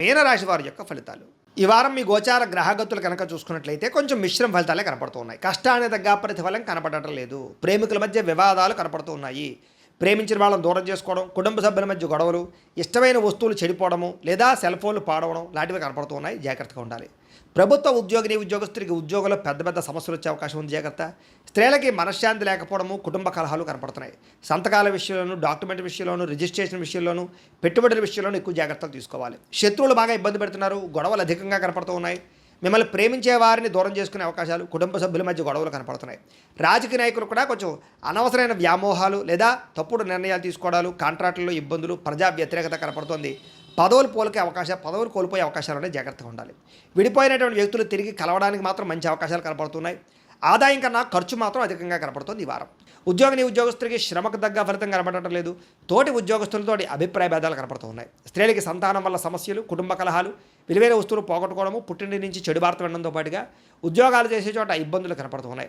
మీనరాశి వారి యొక్క ఫలితాలు ఈ వారం మీ గోచార గ్రహగతులు కనుక చూసుకున్నట్లయితే కొంచెం మిశ్రమ ఫలితాలే కనపడుతూ ఉన్నాయి. కష్టానికి తగ్గ ప్రతిఫలం కనపడటం లేదు. ప్రేమికుల మధ్య వివాదాలు కనపడుతూ ఉన్నాయి. ప్రేమించిన వాళ్ళని దూరం చేసుకోవడం, కుటుంబ సభ్యుల మధ్య గొడవలు, ఇష్టమైన వస్తువులు చెడిపోవడము లేదా సెల్ ఫోన్లు పాడవడం లాంటివి కనపడుతూ ఉన్నాయి. జాగ్రత్తగా ఉండాలి. ప్రభుత్వ ఉద్యోగిని ఉద్యోగస్తుడికి ఉద్యోగంలో పెద్ద పెద్ద సమస్యలు వచ్చే అవకాశం ఉంది. జాగ్రత్త. స్త్రీలకి మనశ్శాంతి లేకపోవడము, కుటుంబ కలహాలు కనపడుతున్నాయి. సంతకాల విషయంలోనూ, డాక్యుమెంట్ విషయంలోనూ, రిజిస్ట్రేషన్ విషయంలోనూ, పెట్టుబడుల విషయంలోనూ ఎక్కువ జాగ్రత్తలు తీసుకోవాలి. శత్రువులు బాగా ఇబ్బంది పెడుతున్నారు. గొడవలు అధికంగా కనపడుతూ ఉన్నాయి. మిమ్మల్ని ప్రేమించే వారిని దూరం చేసుకునే అవకాశాలు, కుటుంబ సభ్యుల మధ్య గొడవలు కనపడుతున్నాయి. రాజకీయ నాయకులు కూడా కొంచెం అనవసరమైన వ్యామోహాలు లేదా తప్పుడు నిర్ణయాలు తీసుకోవడాలు, కాంట్రాక్టుల్లో ఇబ్బందులు, ప్రజా వ్యతిరేకత కనపడుతోంది. పదవులు కోల్పోయే అవకాశాలు జాగ్రత్తగా ఉండాలి. విడిపోయినటువంటి వ్యక్తులు తిరిగి కలవడానికి మాత్రం మంచి అవకాశాలు కనపడుతున్నాయి. ఆదాయం కన్నా ఖర్చు మాత్రం అధికంగా కనపడుతుంది ఈ వారం. ఉద్యోగిని ఉద్యోగస్తుడికి శ్రమకు తగ్గ ఫలితం కనపడటం లేదు. తోటి ఉద్యోగస్తులతో అభిప్రాయ భేదాలు కనపడుతూ ఉన్నాయి. స్త్రీలకి సంతానం వల్ల సమస్యలు, కుటుంబ కలహాలు, విలువైన వస్తువులు పోగొట్టుకోవడము, పుట్టింటి నుంచి చెడు వార్త వినడంతో పాటుగా ఉద్యోగాలు చేసే చోట ఇబ్బందులు కనపడుతూ ఉన్నాయి.